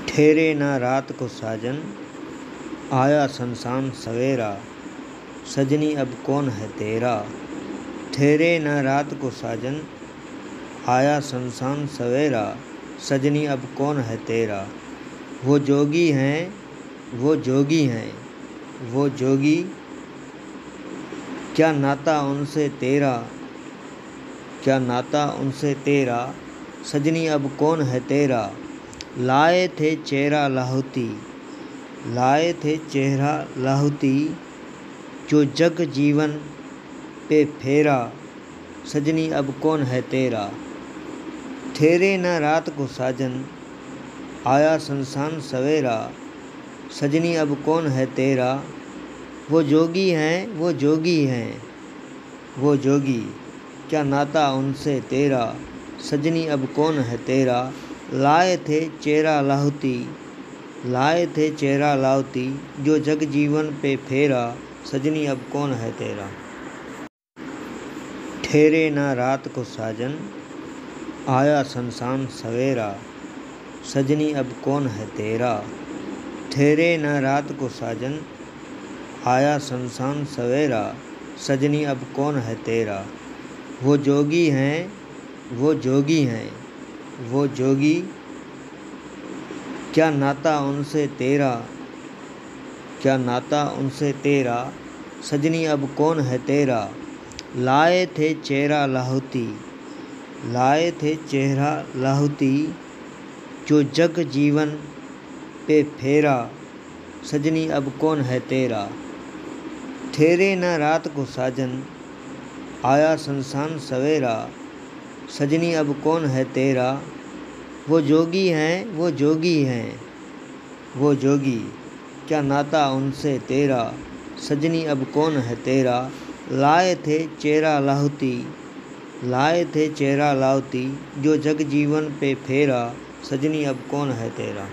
ठहरे न रात को साजन, आया शमशान सवेरा, सजनी अब कौन है तेरा। ठहरे न रात को साजन, आया शमशान सवेरा, सजनी अब कौन है तेरा। वो जोगी हैं, वो जोगी हैं, वो जोगी, क्या नाता उनसे तेरा, क्या नाता उनसे तेरा। सजनी अब कौन है तेरा। लाए थे चेहरा लाहौती, लाए थे चेहरा लाहौती, जो जग जीवन पे फेरा, सजनी अब कौन है तेरा। ठहरे न रात को साजन, आया शमशान सवेरा, सजनी अब कौन है तेरा। वो जोगी हैं, वो जोगी हैं, वो जोगी, क्या नाता उनसे तेरा। सजनी अब कौन है तेरा। लाए थे चेहरा लाहौती, लाए थे चेहरा लाहौती, जो जग जीवन पे फेरा, सजनी अब कौन है तेरा। ठहरे न रात को साजन, आया शमशान सवेरा, सजनी अब कौन है तेरा। ठहरे न रात को साजन, आया शमशान सवेरा, सजनी अब कौन है तेरा। वो जोगी हैं, वो जोगी हैं, वो जोगी, क्या नाता उनसे तेरा, क्या नाता उनसे तेरा। सजनी अब कौन है तेरा। लाए थे चेहरा लाहौती, लाए थे चेहरा लाहौती, जो जग जीवन पे फेरा, सजनी अब कौन है तेरा। ठहरे न रात को साजन, आया शमशान सवेरा, सजनी अब कौन है तेरा। वो जोगी हैं, वो जोगी हैं, वो जोगी, क्या नाता उनसे तेरा। सजनी अब कौन है तेरा। लाए थे चेहरा लाहौती, लाए थे चेहरा लाहौती, जो जग जीवन पे फेरा, सजनी अब कौन है तेरा।